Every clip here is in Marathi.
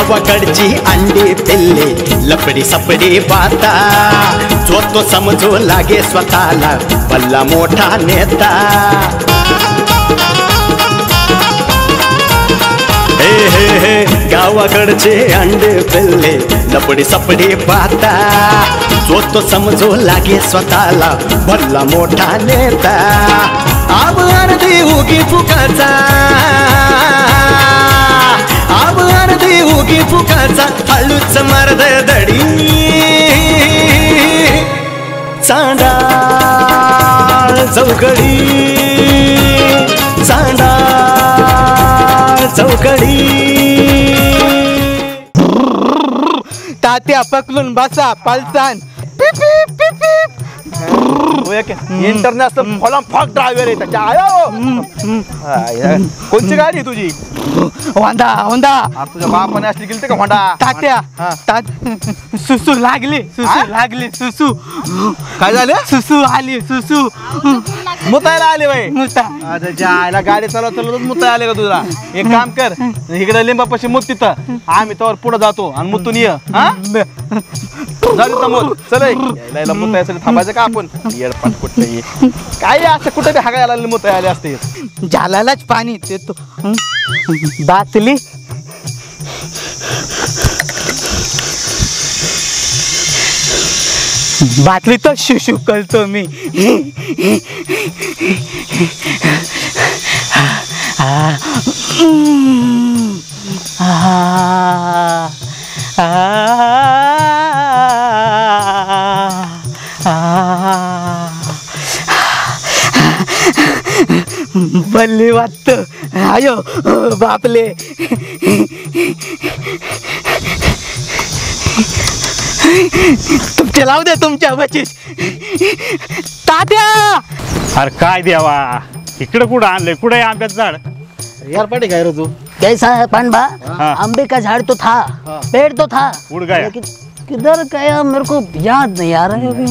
गावाकडची अंडी पिल्ले लपडी सपडी बाता जो तो समजू लागे स्वतःला भल्ला मोठा नेता हे हे हे गावाकडचे अंडे पिल्ले लपडी सपडी पाहता जो तो समजू लागे स्वतःला भल्ला मोठा नेता आब अर्धी उगी फुकाचा आब अर्धी उगी फुकाचा हळूच मर्द दडी चांडाळ चौकडी चांडाळ चौकडी तात्या पकडून बसा पलसान इंटरनॅशनल फॉलम फॉक ड्रायव्हर आहे त्याच्या आयो कोणची गाडी आहे तुझी होंडा होंडा तुझ्या बापाने असली गेली का होंडा तात्या सुसू लागली सुसू काय झालं सुसू आली सुसू मुतायला आले बाई मुता अरे जायला गाडी चालवत मुताय आले का तुला एक काम कर इकडे लिंबापाशी मुत तिथं आम्ही त्यावर पुढे जातो आणि मुतून ये चल मुतायसाठी थांबायचं का आपण येडपाट कुठे काय असं कुठे बी हागायला मुताय आले असते झालाच पाणी ते तो बातली बाटली तो शुशू करतो मी बल्ली वाटत आयो बापले तुमचे लावू दे तुमच्या बचीस तात्या अरे काय द्यावा इकडे कुठं आणलंय कुठे आंब्याचं झाड यार पाठी काय रे तू कैसा है पांडा अम्बे का झाड़ तो था पेड़ तो था उड़ गया किधर गया मेरे को याद नहीं आ रहा है अभी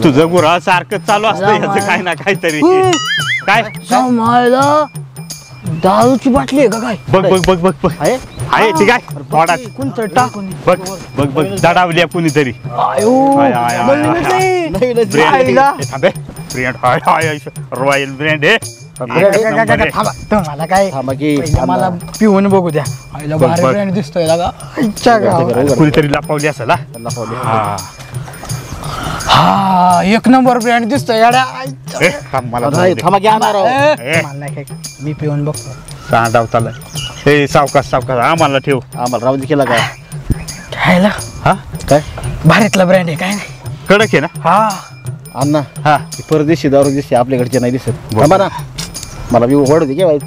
तुझं गुराळ सारखं चालू असतं याचं काय ना काहीतरी काय दारूची बाटली आहे का काय बघ बघ बघ बघ बघ आहे ठीक आहे तोडात कोणतं टाकून बघ बघ बघ दडावल्या कुणीतरी रॉयल ब्रँड आहे तुम्हाला काय मला पिऊन बघू द्या ब्रँड दिसतोय कुणीतरी लपवली असेल हा एक नंबर ब्रँड दिसतोय मी पिऊन बघतो सांडावताला हे सावकाश सावकाश आम्हाला ठेव आम्हाला राहून केला काय खायला हा काय भारीतला ब्रँड आहे काय नाही कडक आहे ना हा अण्णा हा परदेशी दारू दिसते आपल्याकडचे नाही दिसत थांबा ना मला बी ओढ दे बाई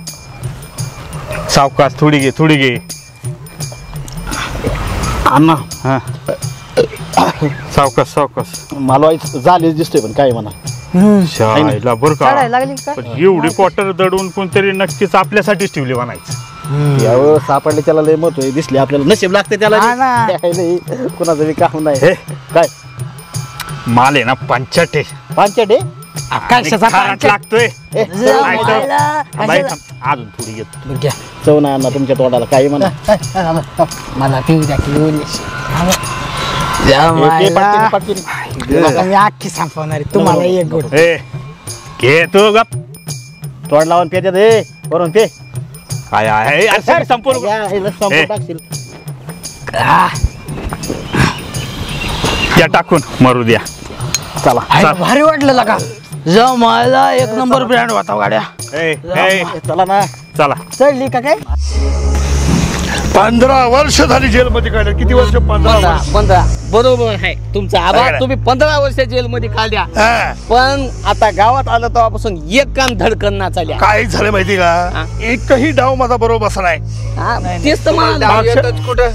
सावकाश थोडी घे अण्णा हा सावकाश सावकाश मला झालीच दिसतोय पण काय म्हणा शाळेला बरं का लागली का पण एवढी क्वार्टर दडून कोणतरी नक्कीच आपल्यासाठीच ठेवली म्हणायचं यावं सापडले त्याला लय मत आहे दिसले आपल्याला नशीब लागते त्याला कुणाचं बी काम नाही काय माल आहे ना पंचाटे पांचट लागतोय अजून थोडी घेतो चव ना अण्णा तुमच्या तोंडाला काही म्हणा मला पिऊ द्या मी अख्खी संपवणार तुम्हाला एक गोट घे तू गप तोंड लावून पेत्यात हे वरून पे काय आहे संपूर्ण टाकशील त्या टाकून मारू द्या चला भारी वाटलं का जमायला एक नंबर ब्रँड होता गाड्या चला ना चला चढली का काय 15 वर्ष झाली जेलमध्ये काढल्या किती वर्ष 15 बरोबर आहे तुमचा आभार तुम्ही 15 वर्ष जेलमध्ये काढल्या पण आता गावात आलं तेव्हापासून एक काम धडकन ना चालल्या काय झालं माहिती का एकही डाव माझा बरोबर बसलाय तेच तर मला कुठं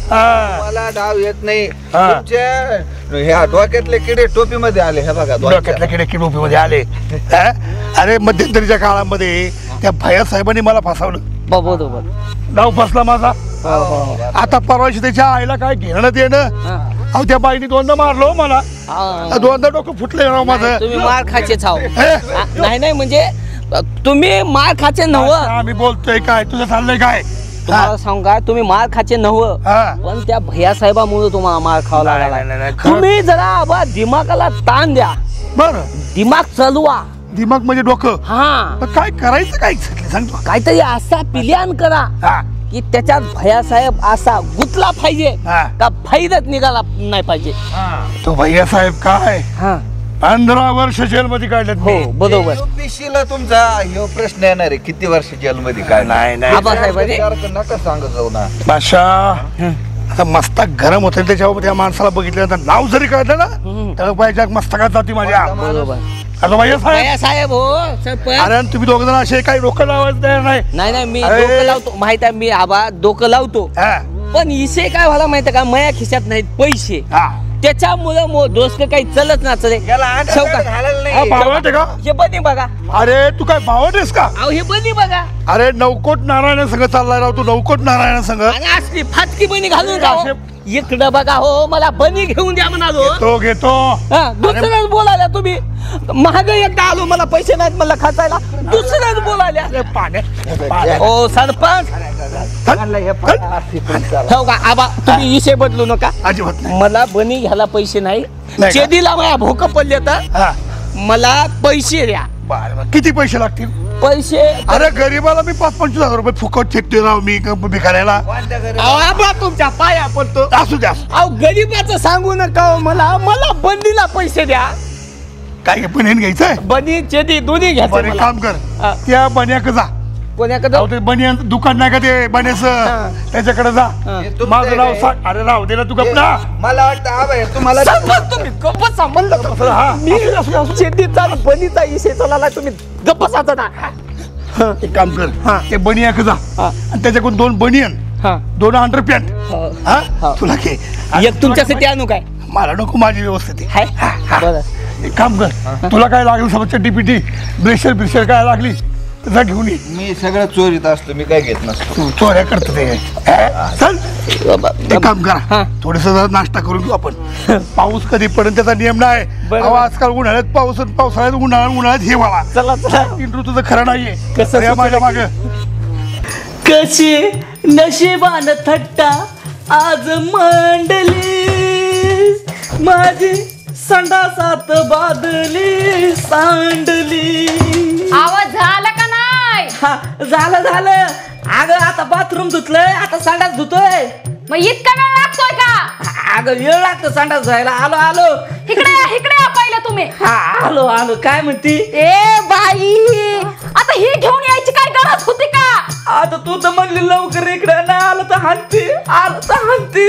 मला डाव येत नाही तुमच्या ह्या डोक्यातले किडे टोपी मध्ये आले हे बघा डोक्यातले किडे टोपी मध्ये आले अरे मध्यंतरीच्या काळामध्ये त्या भैया साहेबांनी मला फसवलं बरोबर डाव फसला माझा आता परवाशी त्याच्या आईला काय घेणं देणं अहो त्या बाईने दोनदा मारलो मला दोनदा डोकं फुटले माझं तुम्ही मार खाचे छाव नाही म्हणजे तुम्ही मार खाचे नव्ह आम्ही बोलतोय काय तुझं चाललंय काय तुम्हाला सांगू का, तुम्ही मार खाचे नव्ह, हा. पण त्या भैया साहेबामुळे तुम्हाला मार खावा नाही, लागला. नाही, नाही, खरं. तुम्ही जरा आबा दिमागाला ताण द्या, बर दिमाग चालवा. दिमाग म्हणजे डोकं. हा, पण काय करायचं काय सांगतो. काहीतरी असा प्लॅन करा हा की त्याच्यात भैया साहेब असा गुतला पाहिजे हा. का फायद्यात निघाला नाही पाहिजे. तो भैया साहेब काय हा 15 वर्ष जेलमध्ये काढलेत हो मी. बरोबर. UPSC ला तुमचा ह्यो प्रश्न येणार आहे, किती वर्ष जेलमध्ये काय नाही नाही आबासाहेबांनी नका सांगत जाऊ ना. बादशा आता मस्तक गरम होते त्याच्यावर त्या माणसाला बघितल्यानंतर नाव जरी कळलं ना तर पाहिजे मस्तकात जाती माझ्या. बरोबर. आता भैया साहेब भैया साहेब हो सरपंच. अरे तुम्ही दोघ जण असे काही डोकं लावायचं तयार नाही. नाही नाही मी अरे. डोकं लावतो, माहित आहे मी आबा डोकं लावतो, हा, पण इसे काय व्हायला माहिती का, माझ्या खिशात नाहीत पैसे, हा. त्याच्यामुळे दोस्त काही चलत ना चले. याला अंडर चौका. घालायला हा, नाही. भावट आहे का? हे बनी बघा, अरे तू काय भावट आहेस का? अहो हे बनी बघा, अरे नवकोट नारायण संघ चाललाय राव तू. नवकोट नारायण संघ आणि असली फाटकी बनी घालून का हो? इकडं बघा हो, मला बनी घेऊन द्या म्हणालो. तो घेतो. हा, दुसऱ्याच बोलायला तुम्ही. महाग एकदा आलो, मला पैसे नाहीत मला खायला, दुसऱ्याच बोलायला. अरे पाण्यात ओ सरपंच हो का आबा, तुम्ही इशे बदलू नका. अजिबात नाही. मला बनी घ्यायला पैसे नाही, नाही का? चेदीला माझ्या भोक पडले तर हा, मला पैसे द्या. बरं. किती पैसे लागतील? पैसे अरे गरीबाला मी 5-25 हजार रुपये फुकट फेकते राव मी भिकाऱ्याला. अहो, आबा तुमच्या पाया पडतो. असू द्या. अहो गरीबाचं सांगू नका हो मला, मला बंदीला पैसे द्या. काय पण हे घ्यायचंय. बनी चेदी दोन्ही घ्यायचे बरं एक मला. काम कर हा. त्या बन्याक जा. कोणाकडं? अहो, ते बनियान दुकान नाही का ते बन्याच त्याच्याकडे जा. तुमचं माझं नाव हे- सांग. अरे राव दे ना तू गपना. मला वाटतं हा बाई तुम्हाला सरपंच तुम्ही गप्प सांभाळलं. हा. मी शेतीचा बनीचा इशे चालला, तुम्ही गप्प साचा ना. एक काम कर हा. ते बनियाक जा हा. आणि त्याच्याकडून 2 बनियन हा 2 अंडरपॅन्ट हा. हा तुला घे. एक तुमच्यासाठी आणू काय? मला नको माझी व्यवस्थित आहे. हाय बरं. एक काम कर तुला काय लागलं समजच्या डीपीटी ब्रेशर काय लागली तर जा घेऊन ये. मी सगळं चोरीत असतो, मी काय घेत नसतो. तू चोऱ्या करतो ते चल एक काम हा. करा थोडस नाश्ता करून घेऊ आपण. पाऊस कधी पडेल त्याचा नियम नाही. बरं. अहो, आजकाल उन्हाळ्यात पाऊस पावसाळ्यात उन्हाळ्यात हिवाळा. चला चला. 3 ऋतूचं खरं नाहीये. कसं अरे, माझ्या माग कशी नशिबान थट्टा आज मांडली माझी संडासात बादली सांडली. आवाज झाला का नाही? हा झालं अगं आता बाथरूम धुतलंय, आता संडास धुतोय. मग इतका वेळ लागतोय का? अगं वेळ लागतो संडास धुवायला. आलो इकडे या पहिलं तुम्ही. हा आलो काय म्हणती? ए बाई, आता ही घेऊन यायची काय गरज होती का? आता तू तर म्हणली लवकर इकडे नाही आलं तर हाणती.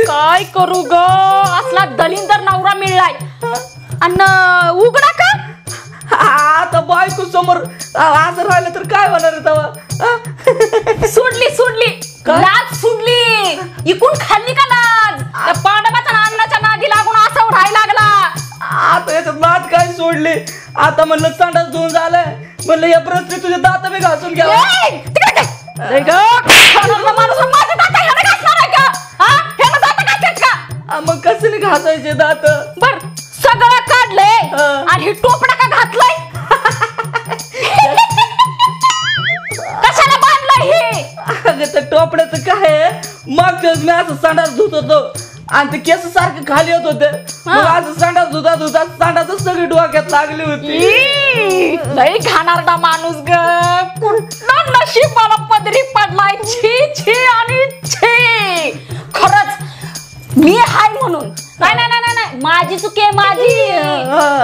काय करू ग, असला दलिंदर नवरा मिळलाय आणि उघडा का? आता बायको समोर असं राहिलं तर काय होणार आहे तेव्हा? सुडली लाज सुडली. इकून खाल्ली का लाज? त्या पांडवाच्या अन्नाच्या नादी लागून असं राहायला लागला. आता याच्यात नाद काय सोडली. आता म्हणलं संडास धुवून झालंय, म्हणलं या प्रश्न तुझे दात मी घासून घ्या. ए, तिकडे काय? नाही ग, खाणारा माणूस माझे दात ह्याने घासणार आहे का? हा? ह्याने दात घासतात का? मग कसं घासायचे दात? बर सगळं काढलंय हा. आणि ही टोपडा का घातलाय? कशाला बांधलंय हे? अगं त्या टोपड्याचं काय आहे, मागच्या वेळेस मी असं संडास धुत होतो आणि ते केस सारखे खाली होत होते. मग असं संडास धुता संडासच सगळी डोक्यात लागली होती. ई, लई घाणारडा माणूस ग. कुठला नशिबाला पदरी पडलाय. छी छी आणि छी. खरंच मी हाय म्हणून नाही माझी चुकी आहे माझी.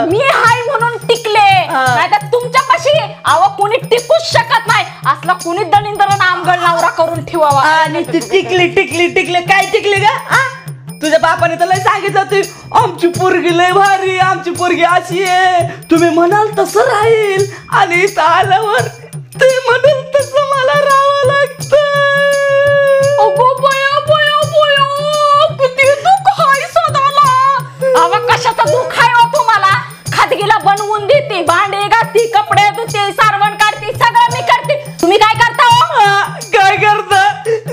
मी हाय म्हणून टिकले, नाही तर तुमच्या पाशी अहो कोणी टिकूच शकत नाही. असला कोणी दलिंदर नामगड नवरा करून ठेवावा. आणि ती टिकली काय टिकली का? तुझ्या बापाने तर लय सांगितलं होती, आमची पोरगी लय भारी, आमची पोरगी अशी आहे, तुम्ही म्हणाल तसं राहील. आणि इथं आल्यावर ते म्हणाल तसं मला राहावं लागतं. किती दुःख आहे सदाला. अहो कशाचा दुःख आहे हो तुम्हाला? खादगीला बनवून देते, भांडे घासते, कपडे धुते, सारवण काढते, सगळं मी करते. तुम्ही काय करता हो? काय करता?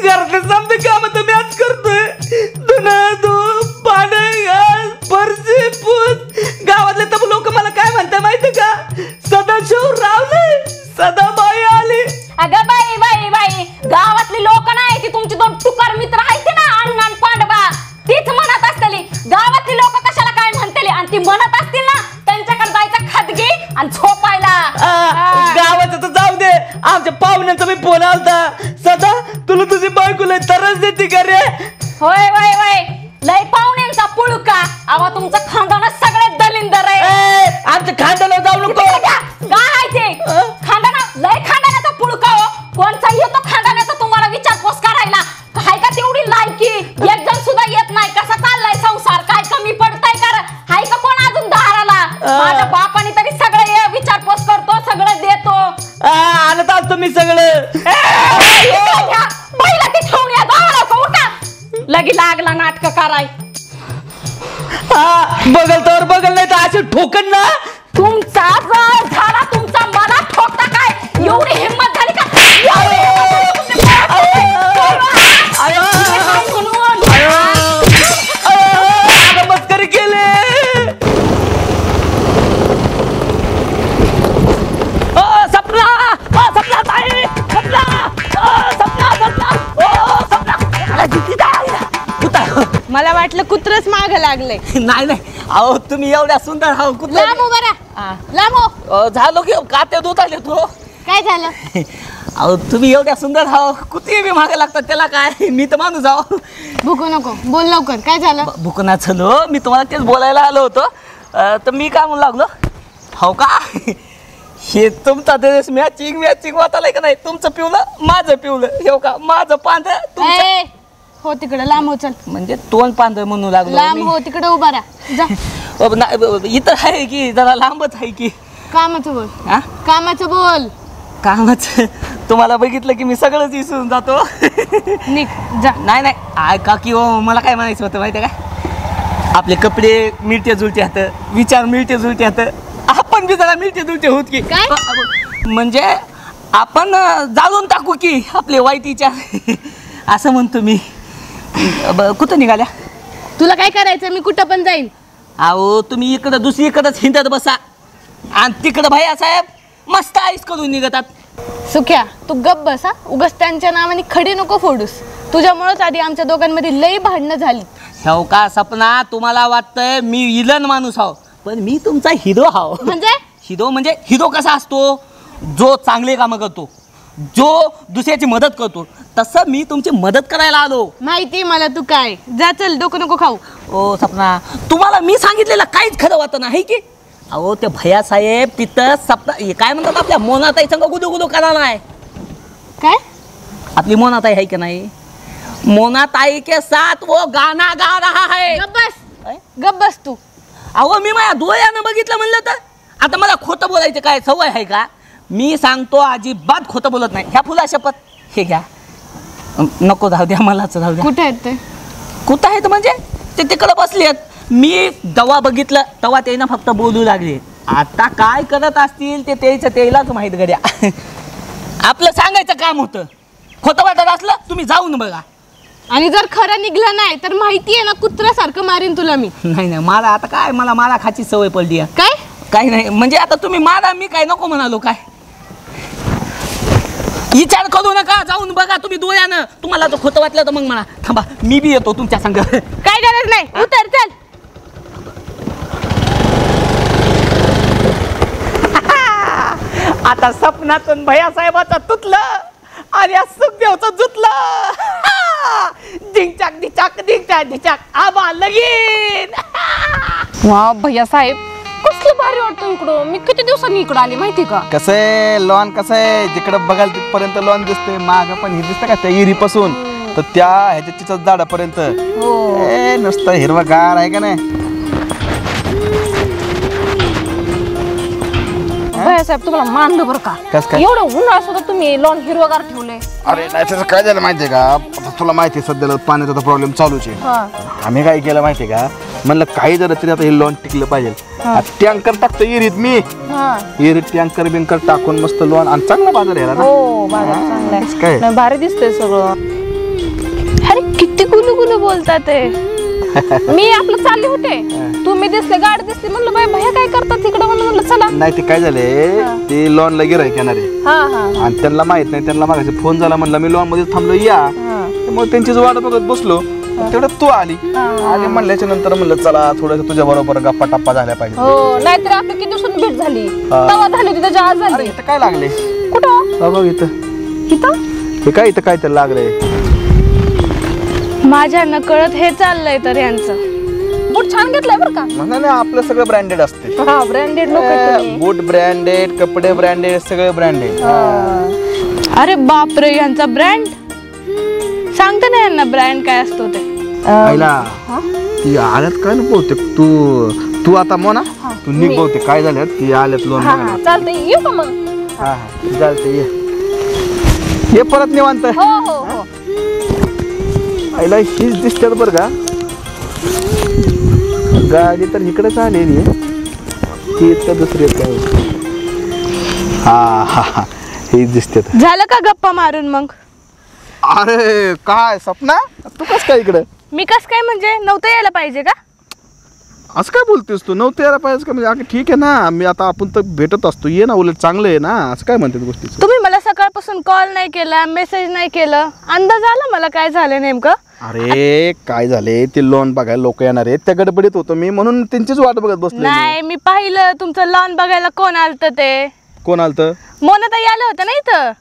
घरातले समजे काम तर मी आज करतोय. भांडे घास, फरशी पुस. गावातले तर लोक मला काय म्हणतात माहिती का? सदाशिव रावले, सदाबाई आली. अगं सुकार मित्र आहेत ना अण्णा आणि पांडवा तीच म्हणत असतली गावातली लोक कशाला काय म्हणतेली आणि ती म्हणत असतील ना त्यांच्याकडे जायचं खादगी आणि झोपायला. गावाचं तर जाऊ दे आमच्या पाहुण्यांचा मी फोन आलता सदा तुला तुझी बायको लय तरच देते का रे. होय वय वय लय पाहुण्यांचा पुळका अहो तुमचं खानदान सगळे दलिंदर आहे. आमच्या खानदानावर जाऊ नको. काय आहे ते खानदाना लय खानदानाचा पुळका हो कोणचा येतो खानदानाचा तुम्हाला विचारपूस करायला काय का तेवढी लायकी एक जण सुद्धा येत नाही कसा चाललाय संसार काय कमी पडताय कर हाय का कोण अजून दाराला. माझ्या बापाने तरी सगळं विचारपूस करतो सगळं देतो. आणत आलतो मी सगळं. पहिला ती ठेवून या गावाला उठा लगी लागला नाटक कराय. बगल तर बगल नाही तर अशी ठोकन ना. तुमचा जर झाला तुमचा मला ठोकता काय एवढी हिंमत झाली का मस्करी केले. सपना सपना ताई सपना सपना सपना सपना. मला वाटलं कुत्रच माग लागलंय. नाही नाही अहो तुम्ही एवढ्या सुंदर आहो कुठला लांब उभा राहा लांब हो. झालो की काते दूध आले तू. काय झालं अहो तुम्ही एवढ्या सुंदर आहो कुठे बी मागे लागतात त्याला काय मी तर माणूस आहो. भुकू नको बोल लवकर काय झालं. भुकना चलो मी तुम्हाला तेच बोलायला आलो होतो तर मी काय म्हणू लागलो हो का हे तुमचा ड्रेस मॅचिंग मॅचिंग वाटायला का नाही तुमचं पिवलं माझं पिवलं हो का माझं पांढरं हो तिकडे लांब हो चल. म्हणजे तोंड पांढर म्हणू लागलो लांब हो तिकडे उभा राहा जा. इथं आहे की जरा लांबच आहे की. कामाचं बोल हा कामाचं बोल. कामाचं तुम्हाला बघितलं की मी सगळंच विसरून जातो. निघ जा. नाही नाही का की हो मला काय म्हणायचं होतं माहिती आहे का आपले कपडे मिळते जुळते हात विचार मिळते जुळते हात आपण बी जरा मिळते जुळते होत की काय म्हणजे आपण जाळून टाकू की आपले वाईटीच्या असं म्हणतो मी. कुठं निघाल्या तुला काय करायचं मी कुठं पण जाईन. अहो तुम्ही इकडं दुसरीकडंच हिंडत बसा आणि तिकडं भैया साहेब मस्त आईस करून निघतात. सुख्या तू गप्प बसा उगाच त्यांच्या नावाने खडी नको फोडूस. तुझ्यामुळेच आधी आमच्या दोघांमध्ये लई भांडणं झाली. हो का सपना तुम्हाला वाटतंय मी विलन माणूस आहो पण मी तुमचा हिरो हाव. म्हणजे हिरो कसा असतो जो चांगले कामं करतो जो दुसऱ्याची मदत करतो तसं मी तुमची मदत करायला आलो. माहिती मला तू काय जा चल डोकं नको खाऊ. ओ सपना तुम्हाला मी सांगितलेलं काहीच खरं वाटत नाही की अहो ते भैया साहेब तिथं सपना काय म्हणतात आपल्या मोनाताई संग गुदू गुदू करायला आहे. काय आपली मोनाताई आहे की नाही मोनाताई के साथ वो गाना गा रहा है. गप्प बस तू. अहो मी माझ्या डोळ्यानं बघितलं म्हणलं तर आता मला खोटं बोलायचं काय सवय आहे का. मी सांगतो अजिबात खोटं बोलत नाही. ह्या फुला शपथ हे घ्या नको राहू द्या मलाच राहू द्या. कुठे आहेत ते कुठं आहेत म्हणजे ते तिकडं बसले आहेत. मी दवा बघितलं तेव्हा ते ना फक्त बोलू लागले. आता काय करत असतील ते त्यालाच माहीत गड्या. आपलं सांगायचं काम होतं खोटं वाटत असलं तुम्ही जाऊन बघा. आणि जर खरं निघलं नाही तर माहिती आहे ना कुत्र्यासारखं मारीन तुला मी. नाही नाही मला आता काय मला मारा खाची सवय पडली आहे. काय काही नाही म्हणजे आता तुम्ही मारा मी काय नको म्हणालो काय. विचार करू नका जाऊन बघा तुम्ही डोळ्यानं. तुम्हाला जर खोटं वाटलं तर मग म्हणा थांबा मी बी येतो तुमच्या संग. काय गरज नाही उतर चल. आता सपनातून भैया साहेबाचा तुटलं आणि सुखदेवचं जुतलं. ढिंचाक ढिचाक ढिंचाक ढिचाक आबा लगीन. वा भैया साहेब कसलं भारी वाटतं इकडं. मी किती दिवसांनी इकडं आली माहिती का. कसं आहे लॉन कसं आहे जिकडं बघाल तिथपर्यंत लॉन दिसते माग पण हे दिसतं का त्या इरीपासून तर त्या ह्याच्या झाडापर्यंत नुसतं हिरवागार आहे का नाही. भैया साहेब तुम्हाला मानलं बरं का. कसं काय एवढं उन्हाळा सुद्धा तुम्ही लॉन हिरवगार ठेवलंय. अरे नाही त्याचं काय झालं माहितीये का आता तुला माहिती आहे सध्याला पाण्याचा प्रॉब्लेम चालूच आहे. आम्ही काय केलं माहितीये का म्हणलं काही झालं तरी आता हे लॉन टिकलं पाहिजे. टँकर टाकतो इरीत मी इरीत टँकर बिंकर टाकून मस्त लॉन आणि चांगला बाजार यायला ना. हो बाजार चांगला काय आहे भारी दिसतंय सगळं. अरे किती गुलू गुलू बोलतात ते. मी आपलं चालले होते तुम्ही दिसले गाडी दिसली म्हणलं बाई भैया काय करतात तिकडं म्हणलं चला. नाही ते काय झाले ते लॉनला गिराईक येणार आहे आणि त्यांना माहित नाही त्यांना मागायचं फोन झाला म्हणलं मी लॉन मध्ये थांबलो या मग त्यांचीच वाट बघत बसलो तेवढं तू आली म्हणल्याच्या नंतर म्हणलं चला थोडं तुझ्या बरोबर गप्पा टप्पा झाल्या पाहिजे. हो नाहीतर आपली किती दिवसांनी भेट झाली तेव्हा झाली होती त्याच्या आज अरे झाली. इथं काय लागले कुठं बघ इथं इथं हे काय इथं काय तर लागलंय. माझ्या नकळत हे चाललंय तर यांचं. बूट छान घेतलाय बरं का. म्हणा ना आपलं सगळं ब्रँडेड असते. हा ब्रँडेड लोक बूट ब्रँडेड कपडे ब्रँडेड सगळं ब्रँडेड. अरे बापरे यांचा ब्रँड सांगते ना यांना ब्रँड काय असतो ते. आईला ती आल्यात काय ना बहुतेक तू आता मोना तू निघ बहुतेक काय झाल्यात ती आल्यात लोन. चालतंय येऊ का मग. हा चालतंय ये परत निवांत. हो हो हो आईला हीच दिसतात बरं का गाडी तर इकडेच आलेली आहे ती इथं दुसरी काय. हा हीच दिसतात. झालं का गप्पा मारून मग. अरे काय सपना तू कस काय इकडे. मी कस काय म्हणजे नव्हतं यायला पाहिजे का. असं काय बोलतेस तू नव्हतं यायला पाहिजे का म्हणजे ठीक आहे ना मी आता आपण तर भेटत असतो ये ना उलट चांगलं आहे ना असं काय म्हणते गोष्टी. तुम्ही मला सकाळपासून कॉल नाही केला मेसेज नाही केलं अंदाज आला मला काय झालं नेमकं. अरे काय झाले ते लोन बघायला लोक येणार आहेत त्या गडबडीत होतो मी म्हणून त्यांचीच वाट बघत बसलो. नाही मी पाहिलं तुमचं लॉन बघायला कोण आलत ते. कोण आलत. मोनाताई आलं होतं ना इथं.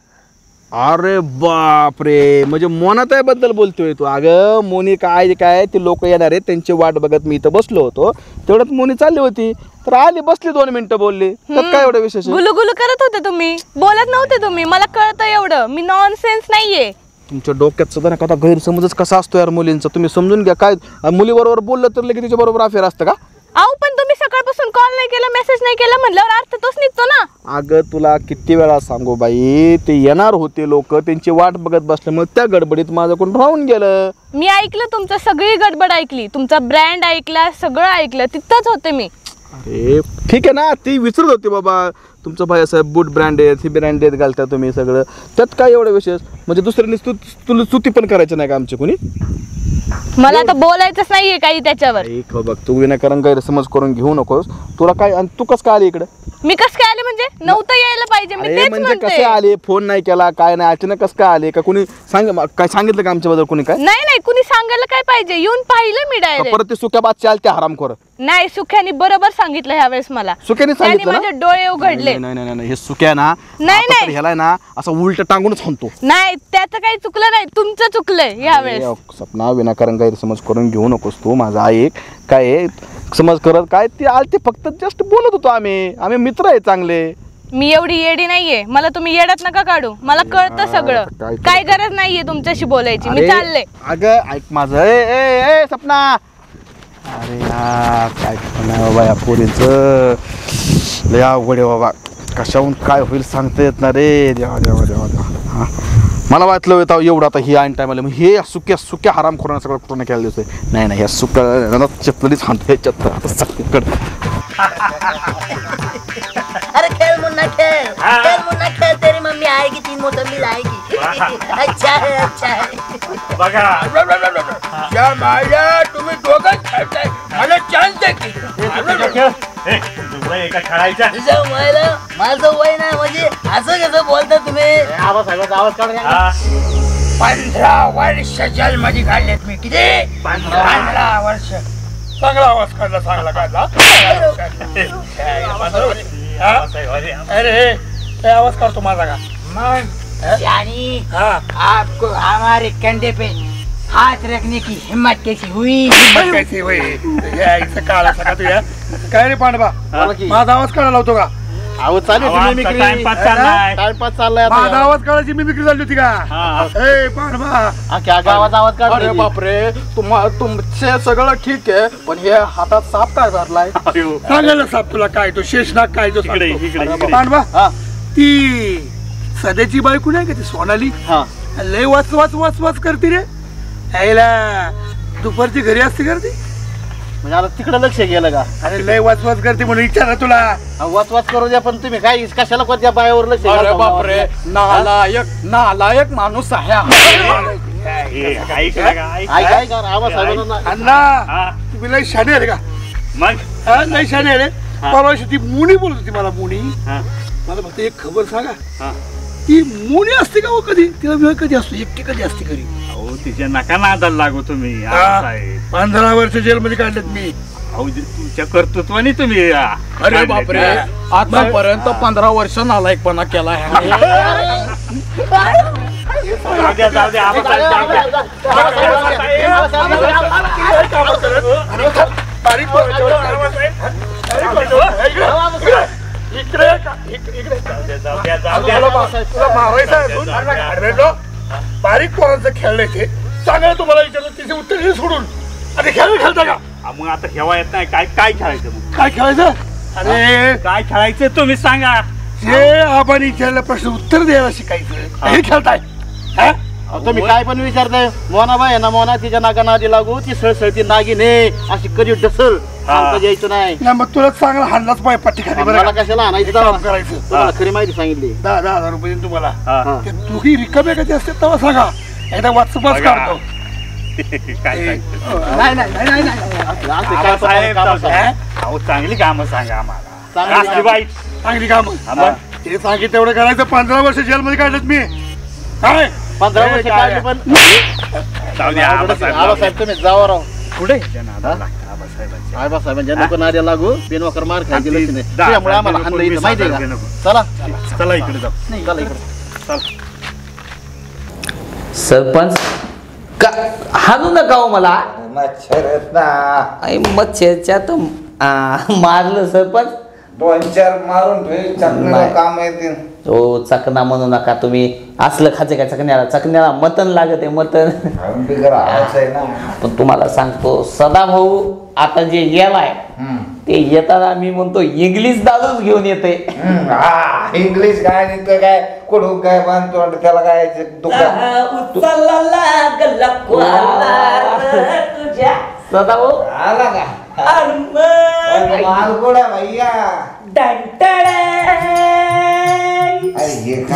अरे बापरे म्हणजे मोनाताई बद्दल बोलतोय तू. अगं मोनी काय ते लोक येणार आहेत त्यांची वाट बघत मी इथं बसलो होतो तेवढ्यात मोनी चालली होती तर आली बसली 2 मिनिटं बोलली तर काय एवढं विशेष. गुलू करत होते तुम्ही बोलत नव्हते तुम्ही मला कळतं एवढं मी नॉनसेन्स नाहीये. तुमच्या डोक्यात सुद्धा ना गैरसमजच कसा असतो यार मुलींचा तुम्ही समजून घ्या. काय मुलीबरोबर बोललं तर लगेच तिच्या बरोबर अफेअर असतं का. अहो पण तुम्ही सकाळपासून कॉल नाही केला मेसेज नाही केला म्हणल्यावर अर्थ तोच निघतो ना. अगं तुला किती वेळा सांगू बाई ते येणार होते लोक त्यांची वाट बघत बसल्यामुळे त्या गडबडीत माझ्याकडून राहून गेलं. मी ऐकलं तुमचं सगळी गडबड ऐकली तुमचा ब्रँड ऐकला सगळं ऐकलं तिथंच होते मी. अरे ठीक आहे ना ती विसरत होती बाबा तुमचं भाई साहेब बूट ब्रँडेड सी ब्रँडेड घालता तुम्ही सगळं त्यात काय एवढं विशेष म्हणजे दुसऱ्यांनी तुला स्तुती पण करायचं नाही का आमची कोणी. मला आता बोलायचंच नाहीये काही त्याच्यावर. बघ तू विनाकारण गैरसमज करून घेऊ नकोस. तुला काय आणि तू कस काय आली इकडे. मी कस काय आले म्हणजे नव्हतं यायला पाहिजे मी तेच म्हणजे म्हणते. कसे आले फोन नाही केला काय नाही अचानक कस काय आले का कोणी काय सांगितलं का आमच्याबद्दल कोणी काय. नाही कुणी सांगायला काय पाहिजे येऊन पाहिलं मी डायरेक्ट. परत ते सुक्या बात चालते हरामखोर. नाही सुख्यानी बरोबर सांगितलं ह्यावेळेस मला. सुक्याने सांगितलं माझे डोळे उघडले. नाही हे सुक्या ना नाही ह्याला ना असं उलट टांगूनच हाणतो. नाही त्याचं काही चुकलं नाही तुमचं चुकलंय ह्यावेळेस. सपना विनाकारण गैरसमज करून घेऊ नकोस तू माझा ऐक काय समज करत काय ते आलते फक्त जस्ट बोलत होतो आम्ही मित्र आहे चांगले. मी एवढी येडी नाहीये मला तुम्ही येड्यात नका काढू मला कळतं सगळं काय गरज नाहीये तुमच्याशी बोलायची मी चालले. अगं ऐक माझं ए सपना. अरे काय बाबा या पोरीचं लय अवघड आहे बाबा कशाहून काय होईल सांगता येत ना रे. देवा देवा देवा देवा मला वाटलं होतं एवढं आता ही ऐन टायमाला मग हे सुक्या हरामखोरांना सगळं कुठं केलं दिवस नाही ह्या सुक्या चपलीच हाणतो ह्याच्यात आता सगळीकडे. अरे खेल मुन्ना खेल तेरी मम्मी आएगी 3 मोसंबी लाएगी. अच्छा है बघा या माया तुम्ही दोघं खेळताय मला चान्स दे की. खेळायचा माझं वय नाही म्हणजे असं कसं बोलता तुम्ही. आवाज काढा. 15 वर्ष जेलमध्ये काढलेत मी. किती 15 वर्ष. चांगला आवाज काढला चांगला काढला. अरे आवाज काढतो माझा का मग. यानी आपको हमारे कंधे पे हाथ रखने की हिम्मत कैसी हुई. कैसी हुई काळा सका तुझ्या काय रे पांडवा माझा आवाज काढायला होतो का. टाइमपास चाललाय माझा आवाज काढायची मिमिक्री झाली होती का. ए पांडवा गावात अरे बापरे तुमचे सगळं ठीक आहे पण हे हातात साप काय भरलाय. सांगायला साप तुला काय तो शेषनाग काय तो पांडवा ती सध्याची बायको नाही का ती सोनाली लय वाच करते रे. यायला दुपारची घरी असते करते म्हणजे आता तिकडे लक्ष गेलं का. अरे लय वाच करते म्हणून विचारा तुला. वाच करू द्या पण तुम्ही काय कशाला कोणत्या बायावर लक्ष. बापरे नालायक माणूस आहे. अण्णा तुम्ही लय शाणे आहे का. मग लय शाणे आहे रे. परवा ती मुनी बोलत होती मला मुनी. मला फक्त एक खबर सांगा ती मुनी असते का हो कधी तिला वेळ कधी असतो एकटी कधी असते घरी. तिच्या नका नादाला लागू तुम्ही साहेब. 15 वर्ष जेलमध्ये काढलेत मी. अहो तुमच्या कर्तृत्वाने तुम्ही अरे बापरे आतापर्यंत 15 वर्ष नालायकपणा केला आहे. जाऊ द्या बारीक पोरांचं खेळलंय ते चांगलं तुम्हाला विचारलं तिचे उत्तर हे सोडून आता खेळ खेळता का? मग आता खेळा येत नाही काय काय खेळायचं मग? काय खेळायचं? अरे काय खेळायचं तुम्ही सांगा. जे आपण विचारलं प्रश्न उत्तर द्यायला शिकायचं हे खेळताय. तुम्ही काय पण विचारताय. मोना बाय ना मोना तिच्या नाका नादी लागू ती सळसळती नागिने अशी कधी डसल यायचं नाही. मग तुला चांगला हाणलाच पाहिजे पट्टी खाली. मला कशाला आणायचं करायचं तुम्हाला खरी माहिती सांगितली. 10,000 रुपये देईन तुम्हाला. ते दोघी रिकामे कधी असते तेव्हा सांगा एकदा वाचपाच काढतो. अहो चांगली कामं सांगा आम्हाला. वाईट चांगली कामं ते सांगितलं तेवढं करायचं. 15 वर्ष जेलमध्ये काढलेत मी. काय 15 वर्ष काढली पण आबासाहेब तुम्ही जावा राव पुढे आबासाहेबांच्या नको नाद्या लागू बेनवाकर मार खायची लक्ष नाही त्यामुळे आम्हाला हाणलं इथं माहिती आहे का. चला चला इकडे जाऊ. चला इकडे चला. सरपंच का हाणू नका हो मला. मच्छर ना मच्छरच्या तर मारलं सरपंच. 2-4 मारून ठेव काम येतील. हो चकना म्हणू नका तुम्ही. असलं खायचं काय चकण्याला मटण लागत आहे मटण. पण तुम्हाला सांगतो सदाभाऊ आता जे गेलाय ते येताना मी म्हणतो इंग्लिश दारूच घेऊन येते. इंग्लिश काय नाही काय कुठून काय बांधतो त्याला काय सदाभाऊ आला का मालकोडा भैया.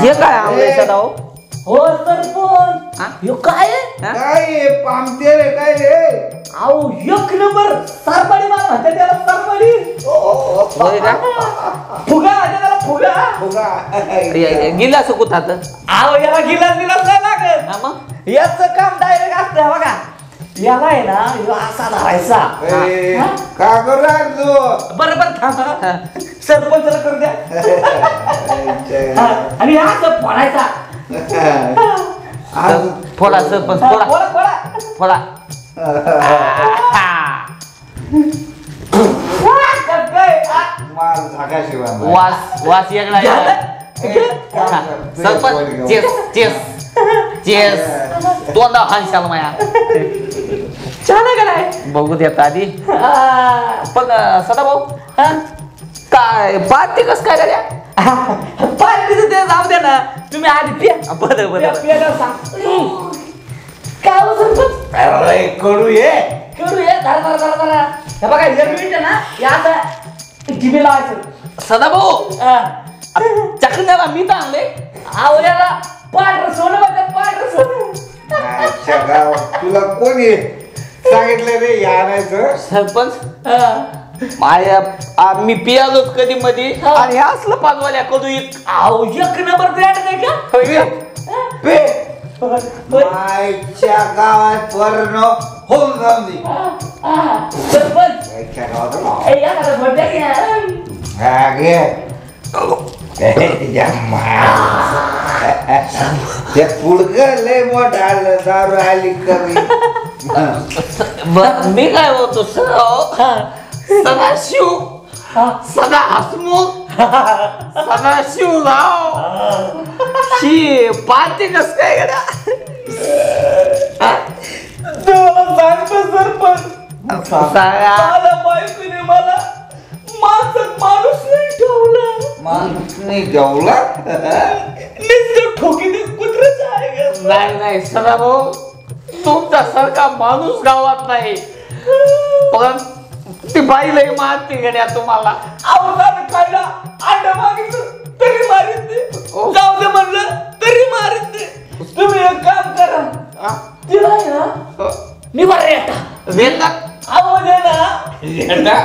हे काय आवडे सदाभाऊ? हो सरपंच काय काय पामते रे काय रे? अहो 1 नंबर सरपडी मला म्हणते त्याला सरपडी. फुगा त्याला फुगा गिलास कुठात. अहो याला गिलास नाही लागत. मग याचं काम डायरेक्ट असतं बघा. याला आहे ना असा धरायचा. का करू राहतो बरोबर थांबा सरपंचाला करू द्या. आणि असं फोडायचा. फोडा सरपंच फोडा फोडा. वास वास वेगळा. सरपंच चेस चेस चेस तोंडा हानशाल माया. छान आहे का नाही? बघू देत आधी. पण सदाभाऊ काय पार्टी कस काय करूया? पार्टीचं ते जाऊ दे ना तुम्ही आधी पिया. बरं काय हो सरपंच? अरे करू ये धरा हे बघा हे मिनिट ना याचा टीव्ही लावायचं. सदाभाऊ चकण्याला मी तर आणले. अहो याला पांढरं सोनं बघा पांढरं सोनं. तुला कोणी सांगितलं रे यायचं? सरपंच मी पियालो कधी मध्ये आणि असलं पाचवाल्या कडू एक. अहो 1 नंबर ब्रँड नाही का? मायच्या गावात वर्ण होऊन जाऊन दे. सरपंच मायच्या गावात एखादा बड्डे घ्या. ते पुडक लय मोठा आलं दारू आली कमी. मी काय होतो सदाशिव सदा हसमुख सदाशिवराव ही पार्टी कस काय गड्या? सांगतो सरपंच बायकोने मला माणूस नाही ठेवलं. माणूस नाही जेवला ठोकीने कुत्रच आहे. नाही सदाभाऊ तुमचा सारखा माणूस गावात नाही. पण ती बाई लई मारते गड्या तुम्हाला. आवडा खायला अंडा मागितलं तरी मारित नाही. जाऊ दे म्हणलं तरी मारित नाही. तुम्ही एक काम करा तिला आहे ना मी बरं आवाज आहे ना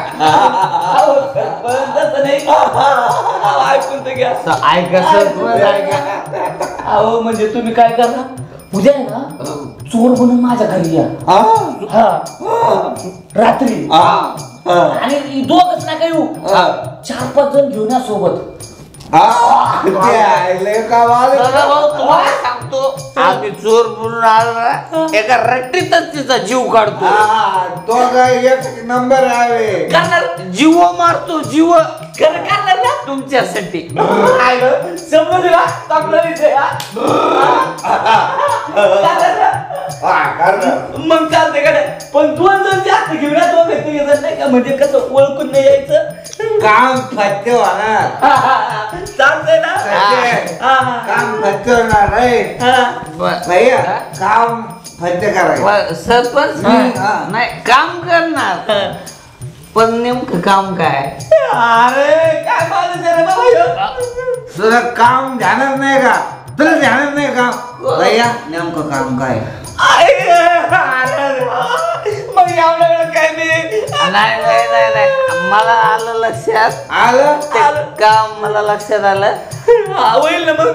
ऐकून तर घ्या. ऐका सर अहो म्हणजे तुम्ही काय करणार उद्या आहे ना चोर म्हणून माझ्या घरी या रात्री आणि दोघच ना काही 4-5 जण घेऊन या सोबत. तुम्हाला सांगतो आम्ही चोर म्हणून आलो ना एका रट्टीतच तिचा जीव काढतो. तो काय एक नंबर आहे. करणार जीव मारतो जीव करणार ना तुमच्यासाठी. समजला चांगलं विषय मग चालते कडे पण 2 जण जास्त घेऊन या 2 व्यक्ती नाही का म्हणजे कसं ओळखून नाही यायचं काम फत्ते होणार. चालतंय ना काम फत्ते होणार रे भैया. काम फत्ते करायचं. सरपंच नाही काम करणार पण नेमकं काम काय. अरे काय माणूस आहे रे बाबा. तुला काम ध्यानात नाही का. तुला ध्यानात नाही का भैया नेमकं काम काय. मग एवढं काय नाही मला आलं लक्षात आलं ते काम मला लक्षात आलं. होईल ना मग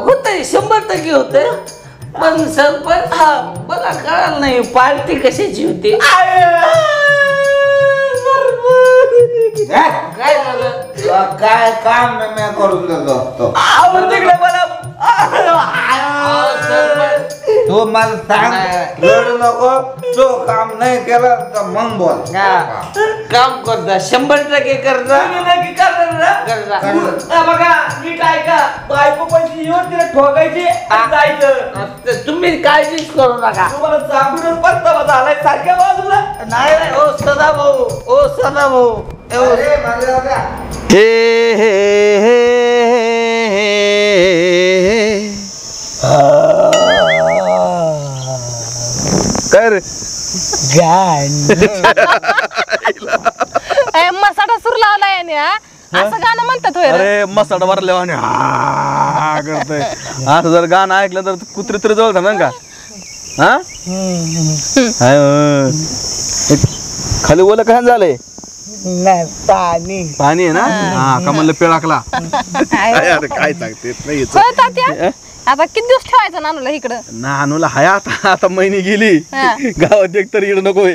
होतंय 100% होतंय पण सरपंच मला कळलं नाही पार्टी कशाची होती. काय झालं. काय काम मी करून देतो. तिकडे मला तू मला सांग रडू नको. तो काम नाही केलं तर मग बोल. काम करता 100% करता नक्की करणार बघा नीट ऐका. बायको पैसे येऊन तिला ठोकायची जायचं. तुम्ही काळजीच करू नका. तुम्हाला सांगूनच पत्ता झालाय सारख्या बाजूला. नाही ओ सदाभाऊ हे हे हे कर मसाडा सूर लावलाय याने, हा? असं गाणं म्हणतात होय रे? अरे मसाडा भरल्या आणि हा करतोय. असं जर गाणं ऐकलं तर कुत्री तरी जवळ थांबेल का. हा खाली ओलं काय झालंय. पाणी पाणी आहे ना. हा का म्हणलं पिळाकला. काय सांगते नाही होय तात्या? आता किती दिवस ठेवायचं नानूला इकडं. नानूला हाय आता महिने गेली गावात एक तरी इकडं नको.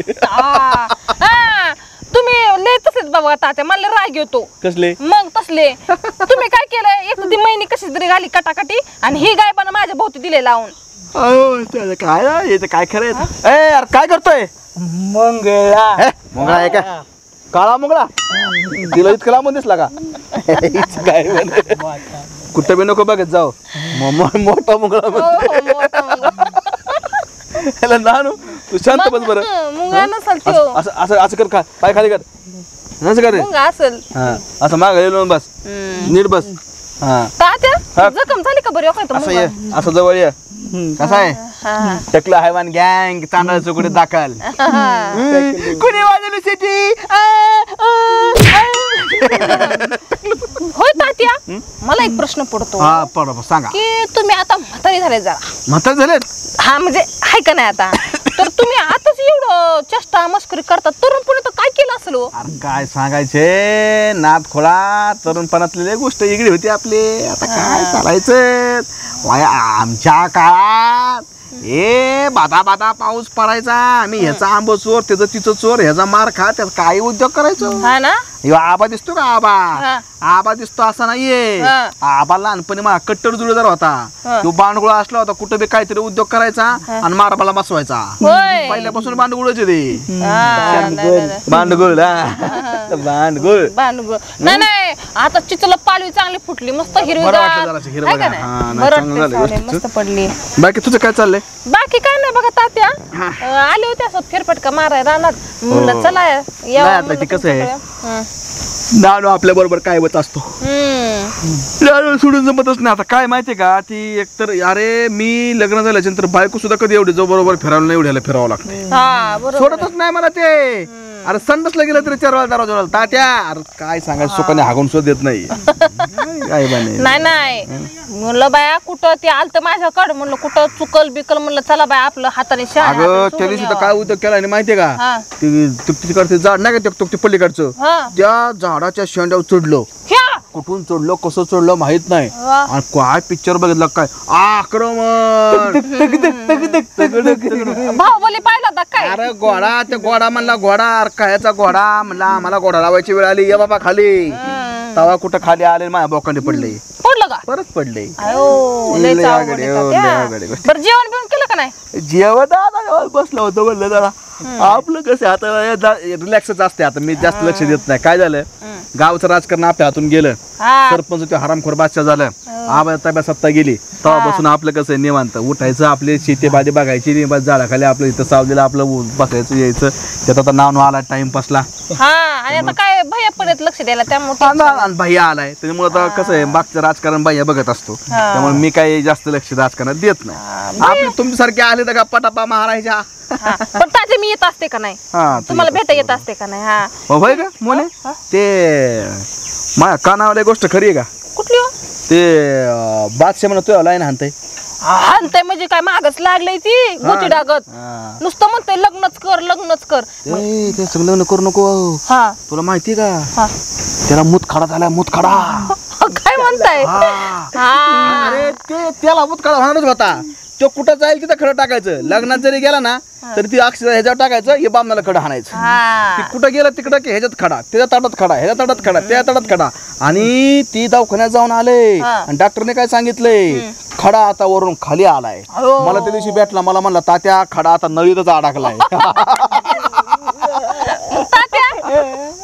तुम्ही लय तसेच बाबा तात्या. मला राग येतो. कसले मग तसले तुम्ही काय केलं. एक ती महिने कशी तरी घाली कटाकटी आणि ही गायबानं माझ्या भोवती दिले लावून. काय याचं काय खरं यार काय करतोय. मंगळा मुंगळा आहे का काळा मुंगळा. तिला इतकं लांबून दिसला का. काय कुठं बी नको बघत जाऊ. मोठा मुंगळा नानू तू शांत बस बरं. मुंगळा नसल असं असं असं कर. पाय खाली कर. असं कर रे. असेल असं माग येऊन बस. नीट बस. हा तात्या जखम झाली का बरं. काय असं ये असं जवळ ये. कसं आहे टकलं हैवान गँग तांदळा चौकडे दाखल. कुणी वाजवली सिटी. होय तात्या मला एक प्रश्न पडतो. हा पड सांगा की तुम्ही आता म्हातारी झाले जरा. म्हातारी झालेत. हा म्हणजे आहे का नाही आता. तर तुम्ही आताच एवढं चेष्टा मस्करी करता. तरुणपणी तर काय केलं असेल. अरे काय सांगायचे नाद खोळा. तरुणपणातली गोष्ट वेगळी होती आपली. आता काय चालायचं. आमच्या काळात बादा पाऊस पडायचा. आम्ही ह्याचा आंबो चोर त्याचं तिचं चोर ह्याचा मार खा. त्यात काही उद्योग करायचो. हा ना. आबा दिसतो का आबा दिसतो असा नाहीये. आबा लहानपणी मला कट्टर जुळदार होता. तो बांडगुळा असला होता. कुठं बी काहीतरी उद्योग करायचा आणि माराबाला बसवायचा. पहिल्यापासून बांडगुळच ते बांडगुळ बांडगुळ. नाही नाही आता चिचला पालवी चांगली फुटली मस्त हिरवी मस्त पडली. बाकी तुझं काय चाललंय. बाकी काय नाही बघा तात्या. आले होते असं फेरफटका माराय रानात. म्हणलं चला कसं आहे नानू आपल्या बरोबर काय होत असतो. नानू सोडून जमतच नाही. आता काय माहितीये का ती एकतर अरे मी लग्न झाल्याच्यानंतर बायको सुद्धा कधी एवढी जो बरोबर फिरायला नाही एवढ्याला फिरावं लागतं. सोडतच नाही मला ते. अरे संडसला गेलं तरी 4 वेळा दरवाजा तात्या. अरे काय सांगायचं सुखाने हागून सुद्धा देत नाही. काय नाही नाही म्हणलं बाया कुठं ते आलत माझ्याकडं. म्हणलं कुठं चुकल बिकल. म्हणलं चला बाया आपलं हाताने अगं त्या दिवशी तर काय उद्योग केला माहितीये का. तिकडचे झाड नाही का ते पलीकडचं त्या झाडाच्या शेंड्यावर चढलो. कुठून चढलो कसं चढलो माहित नाही आणि काय पिक्चर बघितलं काय आक्रमण बाहुबली पाहिला होता काय? अरे घोडा ते घोडा म्हणला घोडा अर्कायचा घोडा म्हणला आम्हाला घोडा लावायची वेळ आली ये बाबा खाली तवा कुठं खाली आले माझ्या बोकांडे पडले पडलं का परत पडले बरं जेवण बिवण केलं का नाही? जेवण बसलो होतो म्हणलं जरा आपलं कसं आता रिलॅक्सच असते आता मी जास्त लक्ष देत नाही काय झालं गावचं राजकारण आपल्या हातून गेलं सरपंच ते हरामखोर बादशाह झालं आबा ताब्या सत्ता गेली तेव्हा बसून आपलं कसं निवांत उठायचं आपले शेतीबादी बघायची झाडाखाली आपलं इथं सावलीला आपलं बसायचं यायचं त्यात आता नाव आला टाइमपासला आणि आता काय भैया पडत लक्ष द्यायला त्यामुळे भैया आलाय त्याच्यामुळे आता कसं आहे मागचं राजकारण भैया बघत असतो त्यामुळे मी काही जास्त लक्ष राजकारणात देत नाही आपले तुमच्यासारखे आले तर गप्पा टप्पा मारायच्या पण ताजे मी येत असते का नाही? तुम्हाला भेटा येत असते का नाही? होय का मोने ते माझ्या कानावाला गोष्ट खरी आहे का? कुठली हो? ते बादशाह म्हणत तुझ्या लाईन हाणतय हाणतय म्हणजे काय मागच लागलंय ती गोटी डागत नुसतं म्हणतंय लग्नच कर लग्नच कर ते सगळं लग्न करू नको तुला माहिती का त्याला मुतखडा झाला मुतखडा काय म्हणताय? अरे ते त्याला मुतखडा होणारच होता तो कुठं जाईल तिथं खडं टाकायचं लग्नात जरी गेला ना तर ती अक्षर ह्याच्यावर टाकायचं हे बामणाला खडं हाणायचं ती कुठं गेलं तिकडं की ह्याच्यात खडा त्याच्या ताटात खडा ह्याच्या ताटात खडा त्या ताटात खडा आणि ती दवाखान्यात जाऊन आले आणि डॉक्टरने काय सांगितलंय खडा आता वरून खाली आलाय मला त्या दिवशी भेटला मला म्हणला तात्या खडा आता नळीतच अडकलाय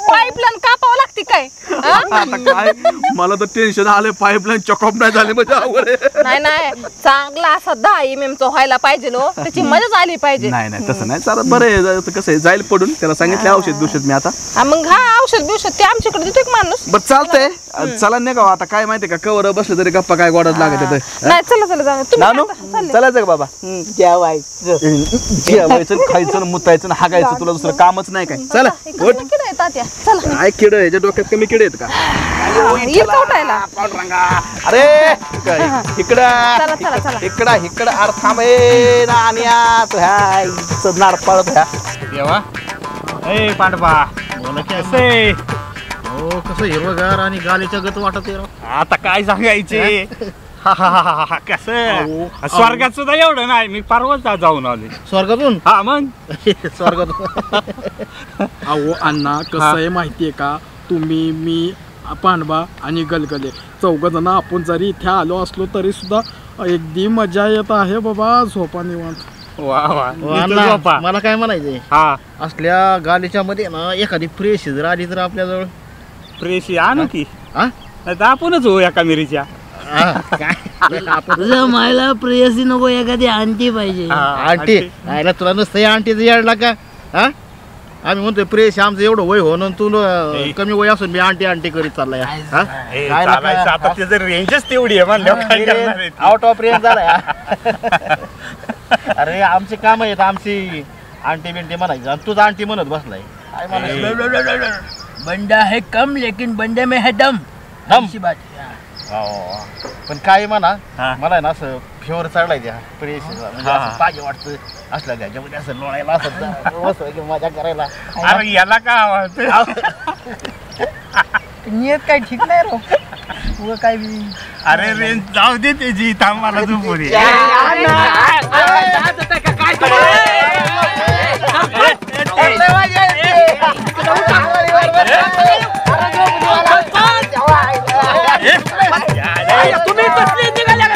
पाईपलाईन कापावं लागते काय? आता काय मला तर टेन्शन आलं पाईपलाईन चॉकअप नाही झाली म्हणजे अवघड नाही चांगला असा 10 mm चा व्हायला पाहिजे लो त्याची मजाच आली पाहिजे. नाही तसं नाही चालत बरं आहे कसं आहे जाईल पडून त्याला सांगितलं औषध मी आता मग औषध बिवषध ते आमच्याकडे देतो एक माणूस बरं चालतंय चला नाही का आता काय माहितीये का कवर बसलं तरी गप्पा काय गोडाच लागत नाही चला चलायचं का बाबा जेवायचं खायचं मुतायचं हागायचं तुला दुसरं कामच नाही काय चला काय किड ह्याच्या डोक्यात कमी किड आहेत का अरे इकडं अरे थांब नार पळत देवा ए पांडवा बोला कसे हो कसं हिरवगार आणि गालीच्या गत वाटत आता काय सांगायचे कसं स्वर्गात सुद्धा एवढं नाही मी परवाच जाऊन आले स्वर्गातून हा मग स्वर्गातून अहो अण्णा कसं आहे माहितीये का तुम्ही मी पांडवा आणि गलगले चौघ जण आपण जरी इथे आलो असलो तरी सुद्धा अगदी मजा येत आहे बाबा झोपा निवांत वा मला काय म्हणायचंय हा असल्या गालीच्या मध्ये ना एखादी फ्रेश जर आली तर आपल्याजवळ फ्रेश आणू की आपणच हो एका मिरीच्या मायला प्रेयसी नको एखादी आंटी पाहिजे आंटी आयला तुला नसतं आंटीचं याडला का आम्ही म्हणतोय प्रेस आमचं एवढं वय हो तू कमी वय असून मी आंटी आंटी करीत चाललाय रेंजच तेवढी आहे आउट ऑफ रेंज झालाय अरे आमची काम आहेत आमची आंटी बिंटी म्हणायची आणि तुझा आंटी म्हणत बसलाय बंडा है कम लेकिन बंडे में है दम बात पण काय म्हणा मला ना असं फेवर चढलाय त्या प्रेस म्हणजे पाहिजे वाटतं असलं त्याच्यामध्ये असं लोणायला असं मजा करायला अरे याला काय नियत काय ठीक नाही रो काय अरे रेंज जाऊ दे त्याची थांब मला झोपून तुम्ही कसले निघाल्या का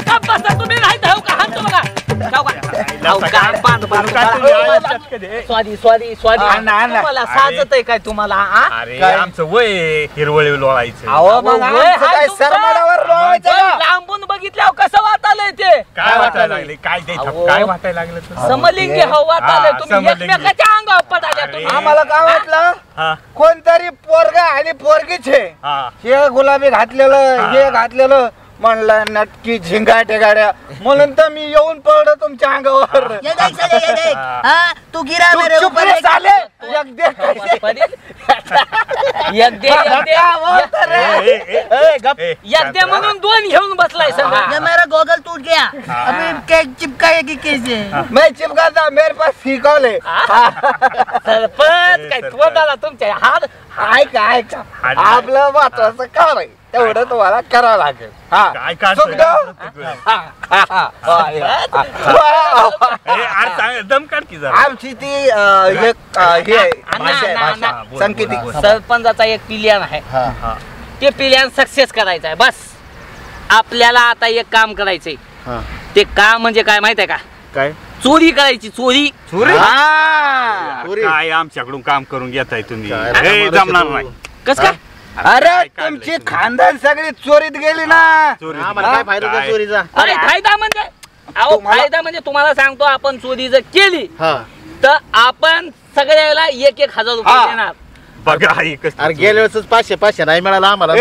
सरपंच तुम्ही नाही धाव का हात बघा तुम्हाला साजत आहे काय तुम्हाला अरे आमचं वय हिरवळी लोळायचं लांबून बघितल्यावर कसं वाटायलंय ते काय वाटायला लागले काय वाटायला लागलं समलिंगी हवा वाटायलंय तुम्ही एकमेकाच्या अंगावर पडाले आम्हाला काय वाटलं कोणतरी पोरगा आणि पोरगीच हे गुलाबी घातलेलं हे घातलेलं म्हणलं नटकी झिंगाटे गाड्या म्हणून तर मी येऊन पडलो तुमच्या अंगावर तू गिरा झाले यद्या म्हणून 2 घेऊन बसलाय सगळं. ये मेरा गॉगल टूट गया अभी क्या चिपका है कि कैसे मैं चिपकाता मेरे पास सीकॉल है सरपंच काय तोंडाला तुमच्या हात ऐका आपलं महत्वाचं काम आहे तेवढं तुम्हाला करावं लागेल. काय दम काढ की जरा. आमची ती एक हे आहे संकेतिक सरपंचाचा एक प्लॅन आहे. ते प्लॅन सक्सेस करायचा आहे. बस आपल्याला आता एक काम करायचंय. ते काम म्हणजे काय माहित आहे का? काय? चोरी करायची. चोरी काय आमच्याकडून काम करून घेताय तुम्ही? जमणार नाही. कस काय? अरे तुमची खानदान सगळी चोरीत गेली ना. काय फायदा त्या चोरीचा? अरे फायदा म्हणजे फायदा म्हणजे तुम्हाला सांगतो, आपण चोरी जर केली तर आपण सगळ्याला 1,000 रुपये देणार. बघा अरे गेल्या वेळेस 500 नाही मिळाला आम्हाला.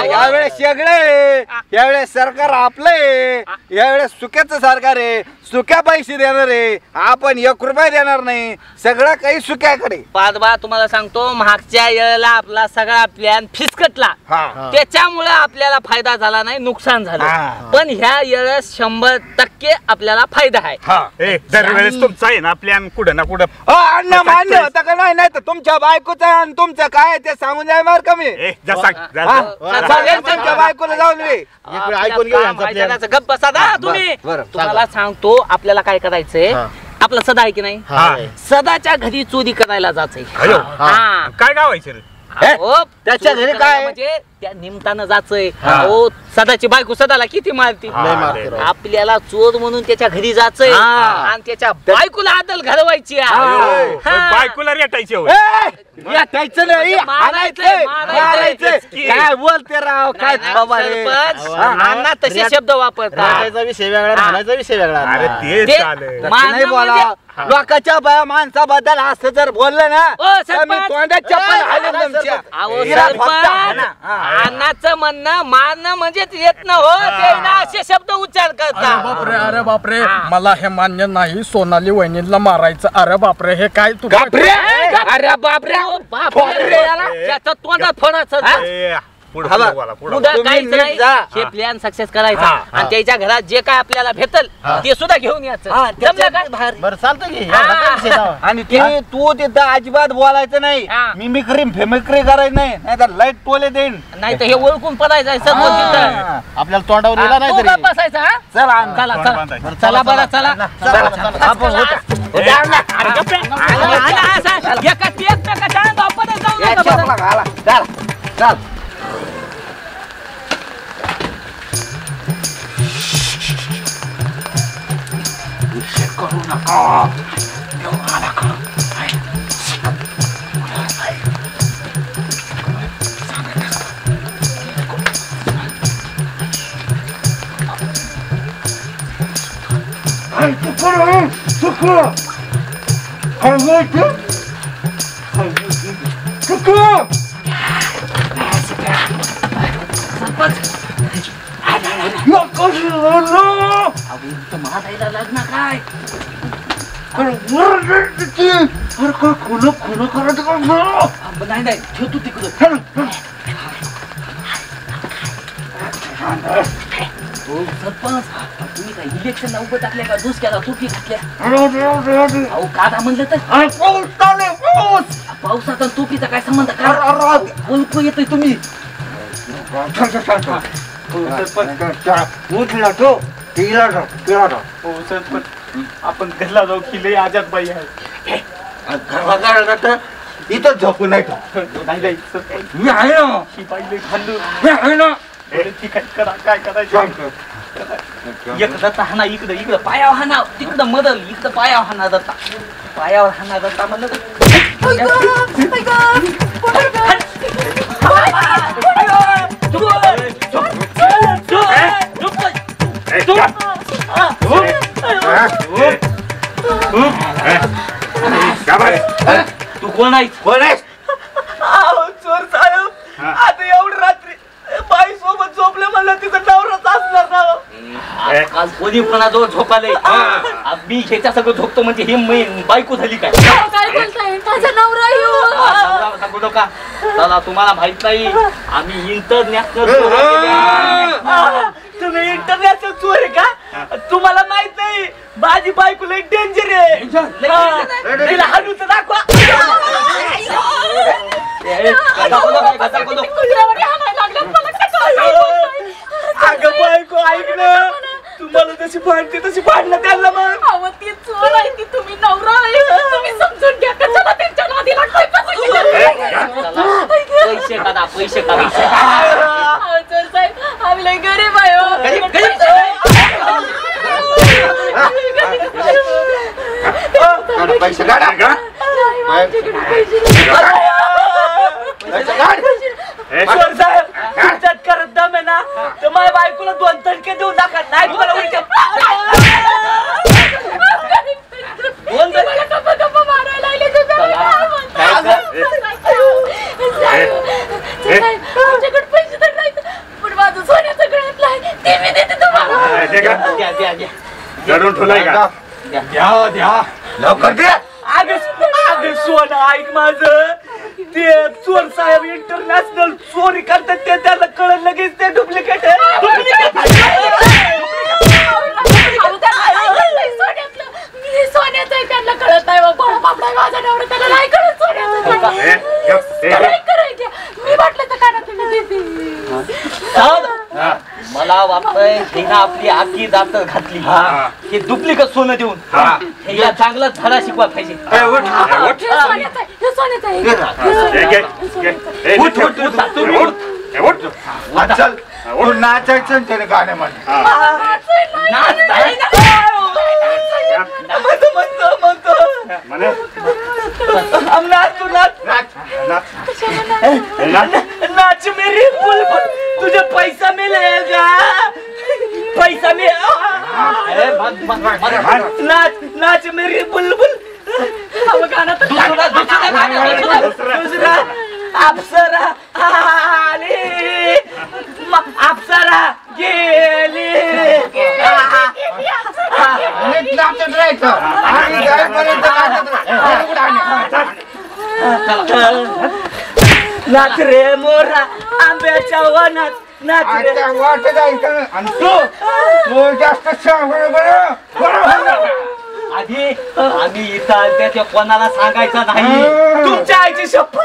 यावेळेस सगळे यावेळेस सरकार आपलंय. यावेळेस सुक्याचं सरकार आहे. सुक्या पैसे देणार आहे. आपण 1 रुपया देणार नाही. सगळं काही सुक्याकडे. पादबा तुम्हाला सांगतो, मागच्या वेळेला आपला सगळा प्लॅन फिसकटला. त्याच्यामुळे आपल्याला फायदा झाला नाही, नुकसान झालं. पण ह्या वेळेस 100% आपल्याला फायदा आहे. दरवेळेस तुमचा आहे ना प्लॅन कुठं ना कुठं अण्णा मान्य होता का नाही? नाही तर तुमच्या बायकोचा आणि तुमचं काय ते सांगून जाय मार कमी. तुमच्या बायकोला जाऊन ऐकून घेऊ. गप्प बसा ना तुम्ही. तुम्हाला सांगतो आपल्याला काय करायचंय. आपला सदा आहे की नाही? सदाच्या घरी चोरी करायला जायचंय. काय गावायचं? त्याच्या घरी काय म्हणजे त्या निमतानं जायचंय. हो सदाची बायको सदाला किती मारती. आपल्याला चोर म्हणून त्याच्या घरी जायचंय आणि त्याच्या बायकोला आदल घालवायची. बायकोला रेटायची. रेटायचं नाही, मारायचं. काय बोलते राव? काय अण्णा तसे शब्द वापरतात. विषय वेगळा, म्हणायचा विषय वेगळा. नाही बोला. लोकांच्या बाया माणसाबद्दल असं जर बोललं ना तर मी तोंडात चप्पल घालेन तुमच्या. अण्णाचं म्हणणं मारणं म्हणजेच येत न हो. ते ना असे शब्द उच्चार करतात. अरे बापरे मला हे मान्य नाही. सोनाली वहिनीला मारायचं. अरे बापरे हे काय तू? अरे बापरे त्याच्या तोंडात फोडायचं. हे प्लॅन सक्सेस करायचा आणि त्याच्या घरात जे काय आपल्याला भेटल ते सुद्धा घेऊन यायचं. बरं चालतं की. आणि ते तू तिथं अजिबात बोलायचं नाही. मिमिक्री फेमिक्री करायचं नाही, नाही तर लाईट टोले देईन. नाही तर हे ओळखून पडायचं. आपल्याला तोंडावर येला नाही तरी बसायचा. चला बरं चला. करू नका. लग्न काय खुलं करत नाही ठेवतो तिकडं. सरपंच तुम्ही काय इलेक्शनला उभं टाकले का? दुसऱ्याला चुकी घातल्या. अहो काढा म्हणलं तर पावसाचा चुकीचा काय संबंध? ओळखू येतोय तुम्ही. आपण घरला जाऊ की लय आजात बाई आहे. इथं झोपू नाही. मी आहे ना. मी आहे ना. काय करायचं? एक दत्ता हाना इकडं इकडं पायावर हाना, तिकडं मदल इकडं पायावर हाना दत्ता. पायावर हाना दत्ता म्हणलं तू कोण आहे? चोर साहेब आता एवढी रात्री बाई सोबत झोपले म्हणलं तिथं नवराच असणार ना. आज कोणी कोणाजवळ झोपालय मी ह्याच्या सगळं झोपतो म्हणजे ही बायको झाली काय काय बोलताय माझा नवरा सांगू नका चला तुम्हाला माहित नाही आम्ही इंटरनॅशनल तुम्ही इंटरनॅशनल चोर आहे का तुम्हाला माहित नाही माझी बायको लई डेंजर आहे तिला हाणून तर दाखवा अगं बायको ऐक ना तुम्हाला जशी भांडते तशी भांडणं त्यांना मग ती चोर आहे ती तुम्ही नवरा आहे तुम्ही समजून घ्या कशाला त्यांच्या नादी लागताय पैसे काढा पैसे काढा चोर साहेब आम्ही लय गरीब आहे पैसे काढा चोर साहेब तुमच्यात करत दम आहे ना तर माझ्या बायकोला 2 तडके देऊन टाका नाही तुम्हाला उलट्या तुमच्याकडे पैसे तर नाही पण माझं सोन्याचं गळ्यातलं आहे ते मी देते तुम्हाला द्या लवकर द्या अगं सोनं ऐक माझं ते चोर साहेब इंटरनॅशनल चोरी करतात ते त्याला कळलं लगेच ते डुप्लिकेट सोन्याचं आहे त्यांना कळत नाही बाबा बापडा माझा नवरा त्याला नाही कळत सोन्याचं करायचं मी म्हटलं तर काना तुम्ही देते मला वाटतंय हिनं आपली आखी दात घातली हे डुप्लिकेट सोनं देऊन या चांगला धडा शिकवा पाहिजे नाचायचं त्याने गाणे म्हण नाच मेरी बुलबुल तुझे पैसा मिलेगा पैसा नाच नाच मेरी बुलबुल गाणं दुसरा अप्सरा आली अप्सरा गेली नाचत राहायचं आणि जाईपर्यंत नाच रे मोरा आंब्याच्या वनात नाच रे वाट जायचं आणि तू जास्त आधी आम्ही इथं त्याच्या कोणाला सांगायचं नाही तुमच्या आईची शपथ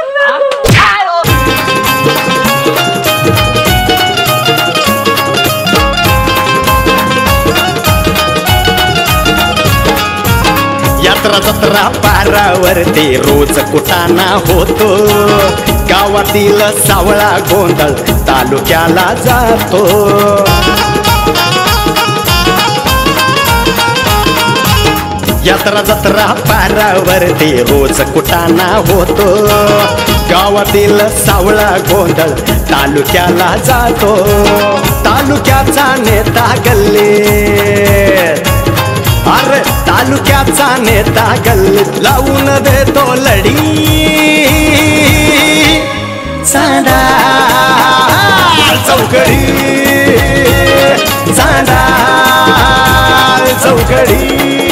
यात्रा जत्रा पारावरती रोज कुटाणा होतो गावातील सावळा गोंधळ तालुक्याला जातो यात्रा जत्रा पारावरती रोज कुटाणा होतो गावातील सावळा गोंधळ तालुक्याला जातो तालुक्याचा नेता गल्लीत अरे तालुक्याचा नेता गल्लीत लावून देतो लढी चांदा चौकडी चांदा चौकडी